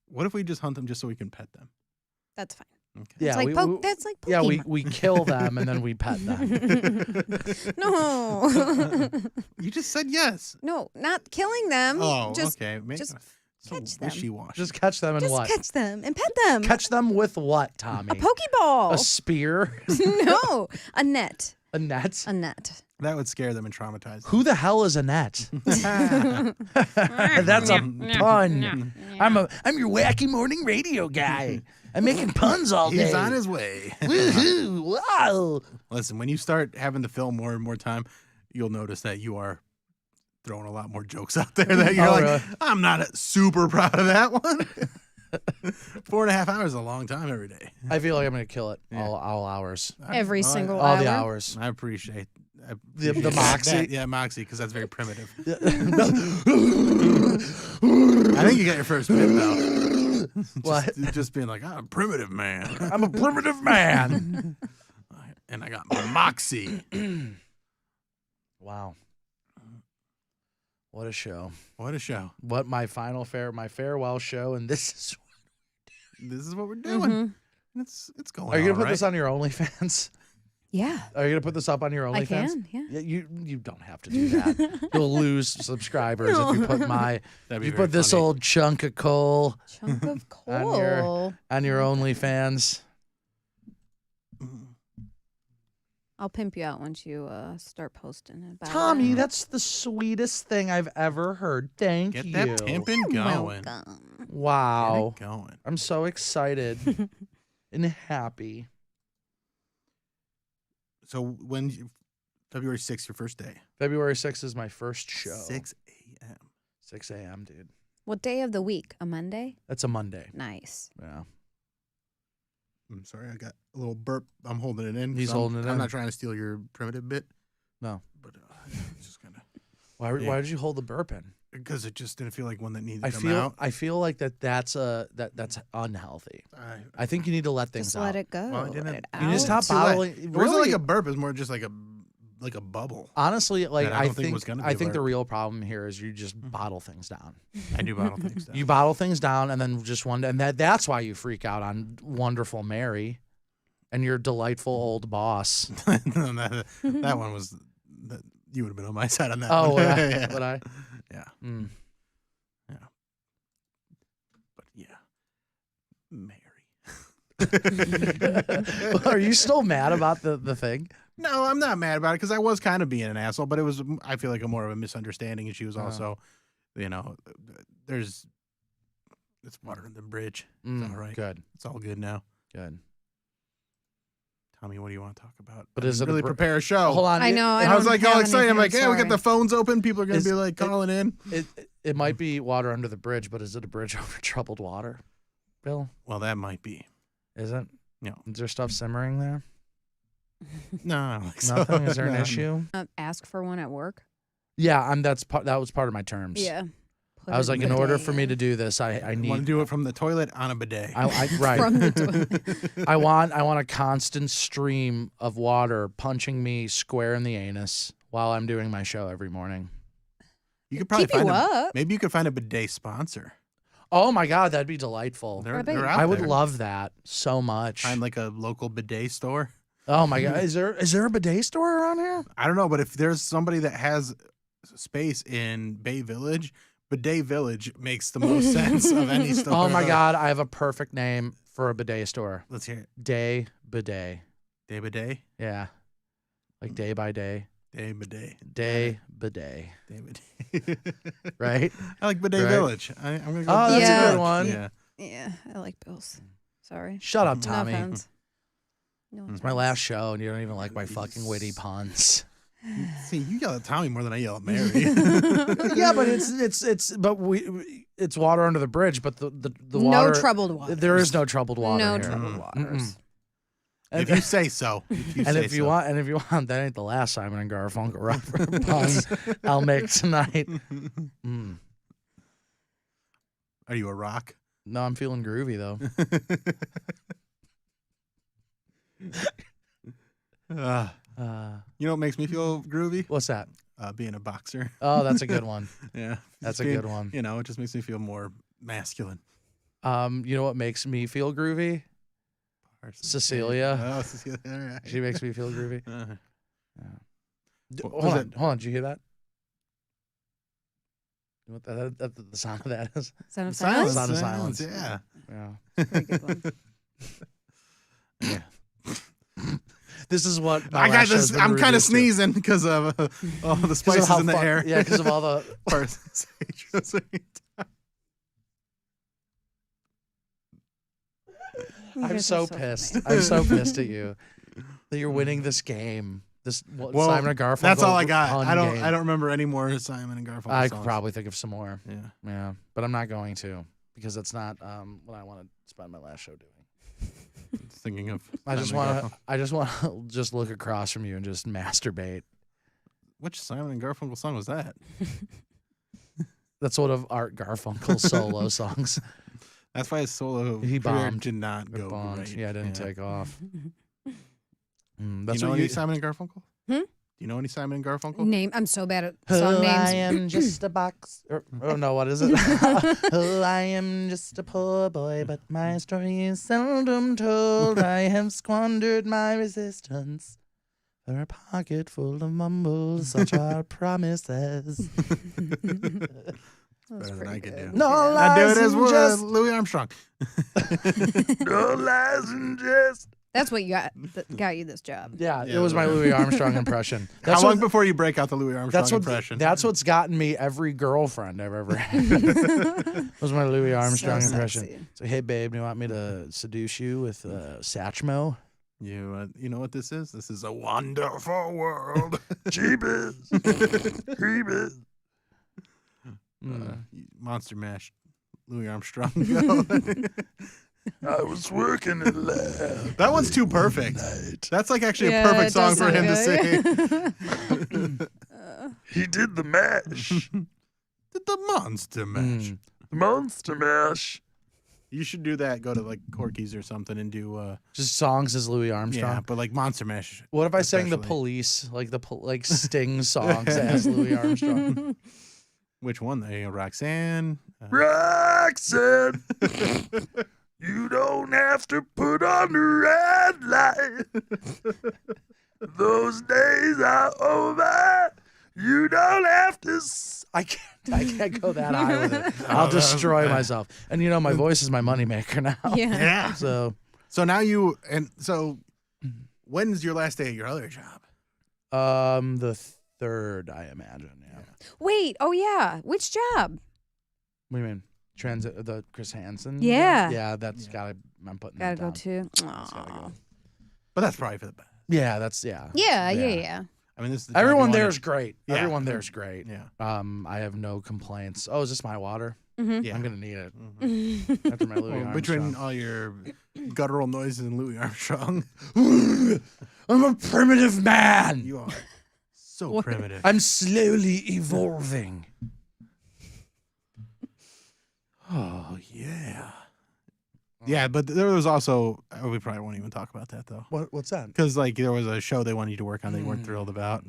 What if we just hunt them just so we can pet them?
That's fine.
Okay.
Yeah,
That's like Pokemon.
Yeah, we kill them and then we pet them.
No.
You just said yes.
No, not killing them.
Oh,
just,
okay.
just
so
catch them.
wishy-washy.
Just catch them and
Just
what?
catch them and pet them.
Catch them with what, Tommy?
A Pokeball.
A spear?
No, a net.
A net?
A net.
That would scare them and traumatize them.
Who the hell is a net? That's a pun. I'm your wacky morning radio guy. I'm making puns all day.
He's on his way.
Woohoo! Wow!
Listen, when you start having to film more and more time, you'll notice that you are throwing a lot more jokes out there that you're like,
really?
I'm not super proud of that one. 4.5 hours is a long time every day.
I feel like I'm gonna kill it
Yeah.
all hours.
Every single
All
hour.
the hours.
I appreciate
The moxie?
that. Yeah, moxie, because that's very primitive.
I
I think you got your first bit, though.
What?
Just being like, I'm a primitive man.
I'm a primitive man.
And I got my moxie.
Wow. What a show.
What a show.
What my farewell show, and this
This is what we're doing. It's going
Are you gonna
all
put this
right.
on your OnlyFans?
Yeah.
Are you gonna put this up on your OnlyFans?
I can, yeah.
You don't have to do that. You'll lose subscribers if you put
That'd be
you
very
put this
funny.
old chunk of coal
Chunk of
On your-
coal.
on your OnlyFans.
I'll pimp you out once you start posting about
Tommy,
it.
that's the sweetest thing I've ever heard. Thank
Get
you.
that pimping going.
Welcome.
Wow.
Get it going.
I'm so excited and happy.
So February 6th, your first day.
February 6th is my first show.
6 a.m.
6 a.m., dude.
What day of the week? A Monday?
That's a Monday.
Nice.
Yeah.
I'm sorry, I got a little burp. I'm holding it in.
He's
so
holding it
I'm
in.
not trying to steal your primitive bit.
No.
But just kind of
Why did you hold the burp in?
because it just didn't feel like one that needed to
I
come
feel
out.
I feel like that's unhealthy. I think you need to let things
Just
out.
let it go.
Well, I didn't-
let it
You need to
out.
stop
Too late.
bottling.
It wasn't
Really,
like a burp. It was more just like a bubble.
honestly, like
that I
I
don't think
think
was gonna be
I
a
think the
burp.
real problem here is you just bottle things down.
I do bottle things down.
You bottle things down and then just one day, and that's why you freak out on wonderful Mary and your delightful old boss.
that one was you would have been on my side on that.
Oh,
one.
would I?
Yeah.
Would I?
Yeah.
Mm.
Yeah. But yeah, Mary.
Are you still mad about the thing?
No, I'm not mad about it because I was kind of being an asshole, but it was, I feel like, more of a misunderstanding. And she was also, it's water under the bridge. It's all right.
Good.
It's all good now.
Good.
Tommy, what do you want to talk about?
But
I
is
didn't
it a
really
br-
prepare a show?
Hold on.
I know.
I was
don't
like all
have
excited. I'm like,
anything,
yeah, we got the
sorry.
phones open. People are going to be like calling in.
It might be water under the bridge, but is it a bridge over troubled water, Bill?
Well, that might be.
Is it?
No.
Is there stuff simmering there?
No, I don't think so.
Nothing? Is there an
No.
issue?
Ask for one at work.
Yeah, that was part of my terms.
Yeah.
I was like, in order for me to do this, I
I want to
need
do it from the toilet on a bidet.
right.
From the toilet.
I want a constant stream of water punching me square in the anus while I'm doing my show every morning.
You could probably
Keep you
find
up.
maybe you could find a bidet sponsor.
Oh my God, that'd be delightful.
They're
bet
out
I would
there.
love that so much.
Find like a local bidet store.
Oh my God, is there a bidet store around here?
I don't know, but if there's somebody that has space in Bay Village, Bidet Village makes the most sense of any store.
Oh my God, I have a perfect name for a bidet store.
Let's hear it.
Day bidet.
Day bidet.
Yeah, like day by day.
Day bidet.
Day bidet.
Day bidet.
Right?
I like Bidet
Right.
Village. I'm gonna go.
Oh,
with
that's
Bidet
a good
Village.
one.
Yeah.
Yeah, I like Bill's. Sorry.
Shut up,
No
Tommy.
offense. No,
It's my last show, and you don't even like my fucking witty puns.
See, you yell at Tommy more than I yell at Mary.
Yeah, but it's water under the bridge. But the water,
no troubled water.
there is no troubled water.
No
here.
troubled waters.
If you say so. If you
want, that ain't the last Simon and Garfunkel puns I'll make tonight.
Are you a rock?
No, I'm feeling groovy though.
You know what makes me feel groovy?
What's that?
Being a boxer.
Oh, that's a good one.
Yeah.
That's a
Being-
good one.
You know, it just makes me feel more masculine.
You know what makes me feel groovy? Cecilia.
Oh, Cecilia. All right.
She makes me feel groovy.
What
Hold
was
on, hold on. Did you hear that? You know what the sound of that is?
Sound of
Silence.
silence?
Sound of silence.
Yeah.
Yeah.
Very good one.
Yeah.
This is what
I got this. I'm kind of sneezing because of all the spices in the air.
Yeah, because of all the. I'm so pissed. I'm so pissed at you that you're winning this game. This Simon and Garfunkel.
That's all I got.
pun
I
game.
don't remember any more Simon and Garfunkel
I
songs.
could probably think of some more.
Yeah.
Yeah, but I'm not going to because that's not what I want to spend my last show doing.
Thinking of.
I just
Simon and
want to. I just want to just look across from you and just masturbate.
Which Simon and Garfunkel song was that?
That's one of Art Garfunkel's solo songs.
That's why his solo
He
career
bombed.
did not
It
go
bombed.
great.
Yeah, it didn't take off.
Do you know any Simon and Garfunkel?
Hmm?
Do you know any Simon and Garfunkel?
Name. I'm so bad at song names.
I am just a box. Oh no, what is it? Oh, I am just a poor boy, but my story is seldom told. I have squandered my resistance for a pocket full of mumbles. Such are promises.
Better than I could do.
No
I do
lies
it as
and
well
just.
Louis Armstrong.
No lies and just.
That's what you got. That got you this job.
Yeah, it was my Louis Armstrong impression.
How long before you break out the Louis Armstrong impression?
That's what's gotten me every girlfriend I've ever had. was my Louis Armstrong
So
impression.
sexy.
So, hey, babe, do you want me to seduce you with Satchmo?
You know what this is? This is a wonderful world.
Jeebus. Jeebus.
Monster Mash. Louis Armstrong. Go.
I was working in the lab.
That one's too perfect. That's like actually
Yeah,
a perfect
it
song
does
for him to
sound
sing.
He did the mash.
The Monster Mash.
The monster mash.
You should do that. Go to like Corky's or something and do
Just songs as Louis Armstrong.
yeah, but like Monster Mash.
What if I sang the
especially.
Police, like like Sting songs as Louis Armstrong?
Which one? Roxanne.
Roxanne, you don't have to put on the red light. Those days are over. You don't have to. I can't go that high with it. I'll destroy myself. And you know, my voice is my moneymaker now.
Yeah.
Yeah.
So,
So when's your last day at your other job?
the third, I imagine. Yeah.
Wait. Oh yeah. Which job?
What do you mean? The Chris Hansen?
Yeah.
Yeah, that's gotta. I'm putting
Gotta
that
go
down.
too.
That's gotta go.
But that's probably for the best.
Yeah, that's yeah.
Yeah.
I mean, this is the job
Everyone
you
there
wanted.
is great.
Yeah.
Everyone there is great.
Yeah.
I have no complaints. Oh, is this my water?
Mm-hmm.
Yeah.
I'm gonna need it
Mhm.
after my Louis
Well,
Armstrong.
between all your guttural noises and Louis Armstrong,
I'm a primitive man.
you are so primitive.
I'm slowly evolving.
Oh yeah. Yeah, but there was also we probably won't even talk about that though,
What's that?
because like there was a show they wanted you to work on they weren't thrilled about.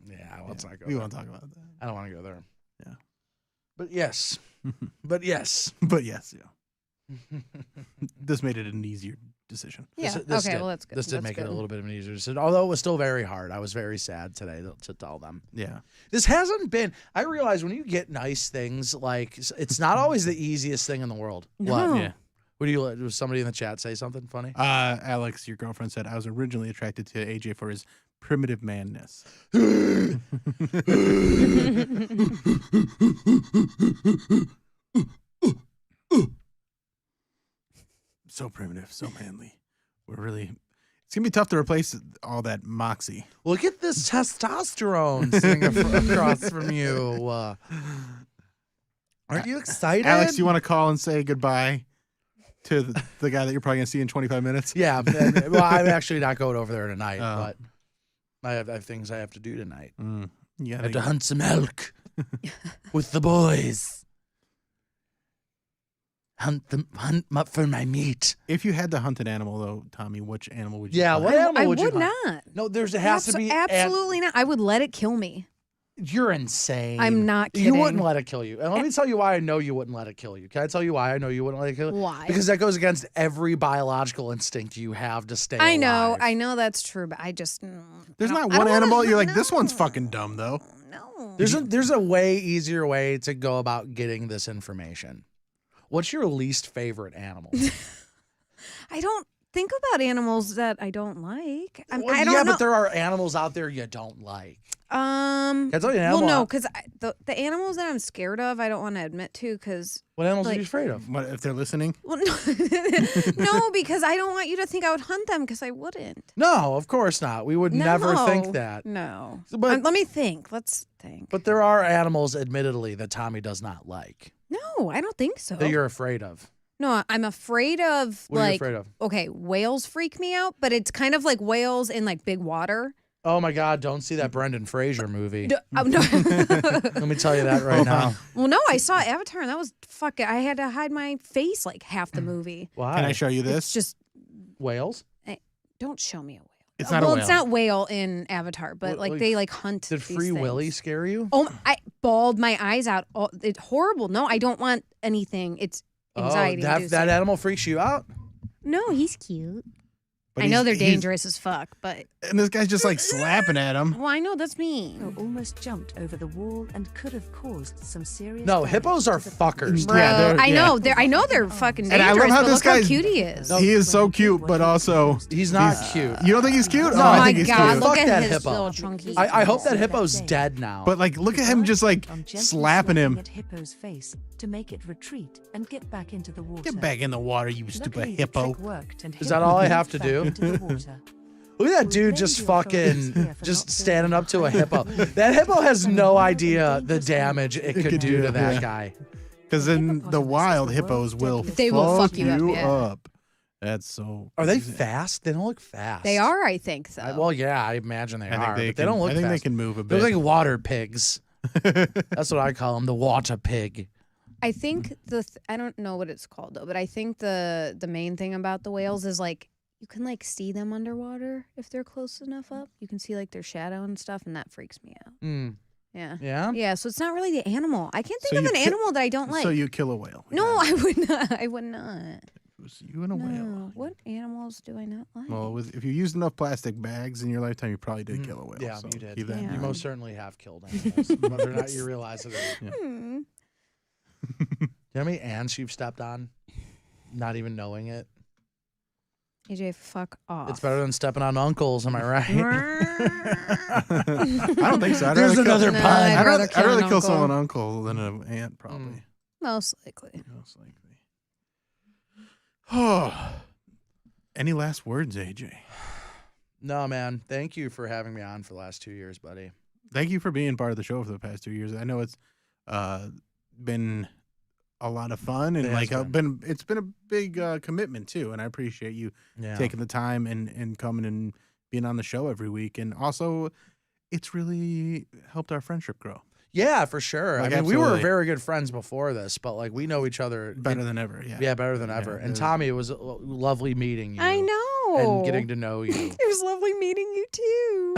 Yeah, let's not go.
We
there.
won't talk about that.
I don't want to go there.
Yeah.
But yes. But yes.
But yes, yeah. This made it an easier decision.
Yeah.
This
Okay.
did.
Well, that's good.
This did
That's
make it a
good.
little bit of an easier decision, although it was still very hard. I was very sad today to tell them.
Yeah.
This hasn't been. I realize when you get nice things, like it's not always the easiest thing in the world.
No.
Yeah.
What do you? Was somebody in the chat say something funny?
Alex, your girlfriend said I was originally attracted to AJ for his primitive manness. So primitive, so manly. We're really It's gonna be tough to replace all that moxie.
Look at this testosterone sitting across from you. Aren't you excited?
Alex, you want to call and say goodbye to the guy that you're probably gonna see in 25 minutes?
Yeah. Well, I'm actually not going over there tonight, but I have things I have to do tonight.
Yeah.
I have to hunt some elk with the boys. Hunt for my meat.
If you had to hunt an animal, though, Tommy, which animal would you?
Yeah,
hunt?
what animal
I
would you
would
hunt?
not.
No, it has to be
absolutely not. I would let it kill me.
You're insane.
I'm not
You
kidding.
wouldn't let it kill you. And let me tell you why I know you wouldn't let it kill you. Can I tell you why I know you wouldn't let it kill you?
Why?
Because that goes against every biological instinct you have to stay alive.
I know that's true, but I just
There's
I
not
don't
one
wanna
animal
hunt-
you're like, this
no.
one's fucking dumb, though.
No.
There's a way easier way to go about getting this information. What's your least favorite animal?
I don't think about animals that I don't like. I don't
yeah,
know.
but there are animals out there you don't like.
Can
I tell you an animal?
Well, no, because the animals that I'm scared of, I don't want to admit to, because
What animals are
like-
you afraid of?
What if they're listening?
well, no, no, because I don't want you to think I would hunt them, because I wouldn't.
No, of course not. We would never think that.
No,
But-
let me think. Let's think.
But there are animals, admittedly, that Tommy does not like.
No, I don't think so.
That you're afraid of.
No, I'm afraid of
What are you
like
afraid of?
okay, whales freak me out, but it's kind of like whales in like big water.
Oh my God! Don't see that Brendan Fraser movie.
No.
Let me tell you that right now.
Well, no, I saw Avatar and that was fuck it. I had to hide my face like half the movie.
Why?
Can I show you
It's
this?
just
Whales?
don't show me a whale.
It's not a
well,
whale.
it's not whale in Avatar, but
What,
like
like,
they like hunt.
Did
these
Free
things.
Willy scare you?
Oh, I bawled my eyes out. Oh, it's horrible. No, I don't want anything. It's anxiety.
That animal freaks you out?
No, he's cute.
But
I know they're
he's-
dangerous as fuck, but
And this guy's just like slapping at him.
well, I know that's me.
Almost jumped over the wall and could have caused some serious
No,
damage
hippos are
to the
fuckers.
Bro,
Yeah, they're-
I know
yeah.
I know they're fucking
And I
dangerous.
love how
but
this
look how
guy's-
cute he is.
He is so cute, but also
He's not cute.
You don't think he's cute?
Oh
Oh, I
my
think he's
god,
cute.
look
Fuck
at
that
his
hippo.
little chunky.
I hope that hippo's dead now.
But like, look at him just like
I'm gently
slapping him.
swiping at hippo's face to make it retreat and get back into the water.
Get back in the water, you stupid
Luckily, the
hippo.
trick worked and
Is that
hippo
all I
jumped
have to
back
do?
into the water.
Look at that
We'll
dude
blame
just
the authorities
fucking
here for
just
not
standing
doing
up to a hippo. That hippo has no idea the damage it could do to that guy.
Because in the wild, hippos will
They will fuck you up, yeah.
up. That's so.
Are they
crazy.
fast? They don't look fast.
They are, I think so.
Well, yeah, I imagine they
I think
are.
they
But they
can-
don't look
I think
fast.
they can move a
They
bit.
look like water pigs. That's what I call them, the water pig.
I think I don't know what it's called though, but I think the main thing about the whales is like you can like see them underwater if they're close enough up. You can see like their shadow and stuff, and that freaks me out.
Mm.
Yeah.
Yeah?
Yeah. So it's not really the animal. I can't
So
think of
you
an
ki-
animal that I don't like.
So you kill a whale.
No, I would not. I would not.
It was you and a whale.
No. What animals do I not like?
Well, if you used enough plastic bags in your lifetime, you probably did kill a whale.
Yeah,
so
you did.
keep that in
Yeah.
You
mind.
most certainly have killed animals. Whether or not you realize it.
Yeah.
Hmm.
You know how many ants you've stepped on? Not even knowing it.
AJ, fuck off.
It's better than stepping on uncles, am I right?
I don't think so. I'd
There's
rather kill-
another
No,
pun.
I'd rather
I'd
kill
rather
an
kill
uncle.
someone uncle than an ant, probably.
Most likely.
Most likely. Oh. Any last words, AJ?
No, man. Thank you for having me on for the last 2 years, buddy.
Thank you for being part of the show for the past 2 years. I know it's been a lot of fun and
It has
it's been a big commitment too, and I appreciate you
Yeah.
taking the time and coming and being on the show every week, and also it's really helped our friendship grow
Yeah, for sure.
Like,
I mean, we were
absolutely.
very good friends before this, but like we know each other
better than ever. Yeah,
Yeah, better than ever.
Yeah,
And
it-
Tommy, it was lovely meeting you.
I know.
And getting to know you.
It was lovely meeting you too.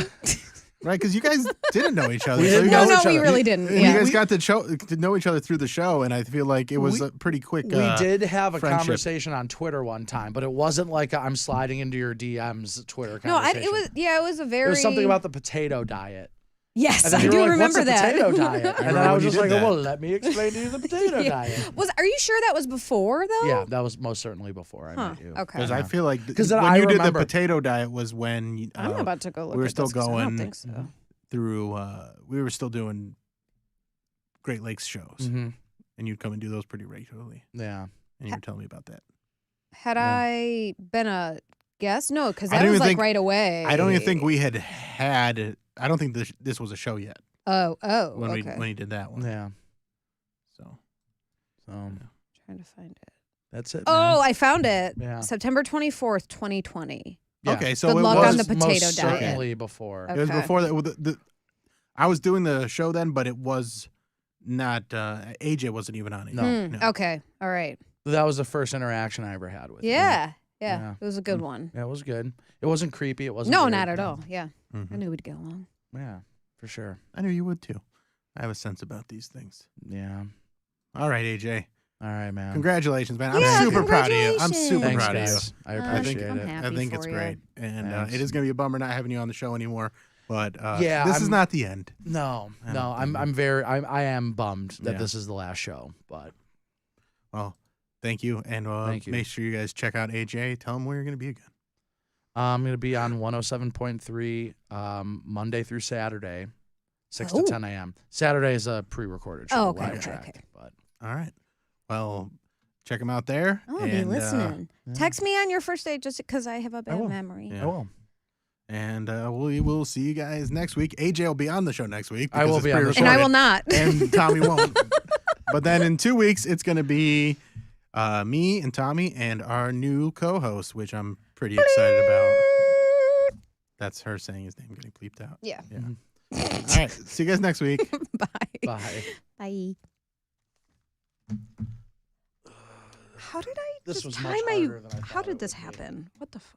right, because you guys didn't know each other.
We
so
didn't
you
know
guys,
no,
each
we
other.
really didn't.
and
Yeah.
you guys got to know each other through the show, and I feel like it was a pretty quick.
We did have a
friendship.
conversation on Twitter one time, but it wasn't like I'm sliding into your DMs Twitter
No,
conversation.
it was a very.
It was something about the potato diet.
Yes,
And then
I
you
do
were like,
remember
What's
that.
the potato diet? And then
remember
I
when
was
you
just
did
like,
that.
well, let me explain to you the potato
Yeah.
diet.
Are you sure that was before though?
Yeah, that was most certainly before I
Huh.
met you.
Okay.
Because I feel like
'Cause then
when
I
you did
remember-
the potato diet was when
I'm about to go look.
we were
at
still
this 'cause I don't
going
think so.
through. We were still doing Great Lakes shows,
Mm-hmm.
and you'd come and do those pretty regularly.
Yeah.
And you were telling me about that.
Had I been a guess no, because
I
that
don't
was
even
like
think-
right away.
I don't even think we had. I don't think this was a show yet
Oh,
when
okay.
we did that one.
Yeah.
So
Trying to find it.
That's it.
Oh,
man.
I found it.
Yeah.
September 24th, 2020.
Yeah.
okay, so
Good
it
luck
was
on the potato
most
diet.
certainly before.
Okay.
it was before that. I was doing the show then, but it was not. AJ wasn't even on it.
No.
Hmm,
No.
Okay. All right.
That was the first interaction I ever had with you.
Yeah.
Yeah.
It was a good one.
Yeah, it was good. It wasn't creepy. It wasn't.
No,
weird.
not at all. Yeah.
Mhm.
I knew we'd get along.
Yeah, for sure.
I knew you would too. I have a sense about these things.
Yeah.
All right, AJ.
All right, man.
Congratulations, man.
Yeah,
I'm super proud of you. I'm super
Thanks,
proud of you.
guys. I
I'm
appreciate it.
happy
I think it's
for you.
great, and
Thanks.
it is going to be a bummer not having you on the show anymore. But
Yeah,
this is
I'm-
not the end.
No,
I
no,
don't
I am bummed that
Yeah.
this is the last show, but
Well, thank you, and
Thank you.
make sure you guys check out AJ. Tell him where you're going to be again.
I'm going to be on 107.3 Monday through Saturday, 6
Oh.
to 10 a.m. Saturday is a pre-recorded show,
Oh, okay,
live
okay,
track,
okay.
but
All right. Well, check him out there.
I'll be
and,
listening.
yeah.
Text me on your first day just because I have a bad
will.
memory.
Yeah.
I will.
And we will see you guys next week. AJ will be on the show next week.
I will
because
be
it's
on the show.
And I will
pre-recorded,
not.
And Tommy won't. But then in 2 weeks, it's going to be me and Tommy and our new co-host, which I'm pretty excited about. That's her saying his name getting bleeped out.
Yeah.
Yeah. All right. See you guys next week.
Bye.
Bye.
Bye. How did I
This
just
was
time
much
I?
harder than I
How
thought it
did this
would be.
happen? What the fuck?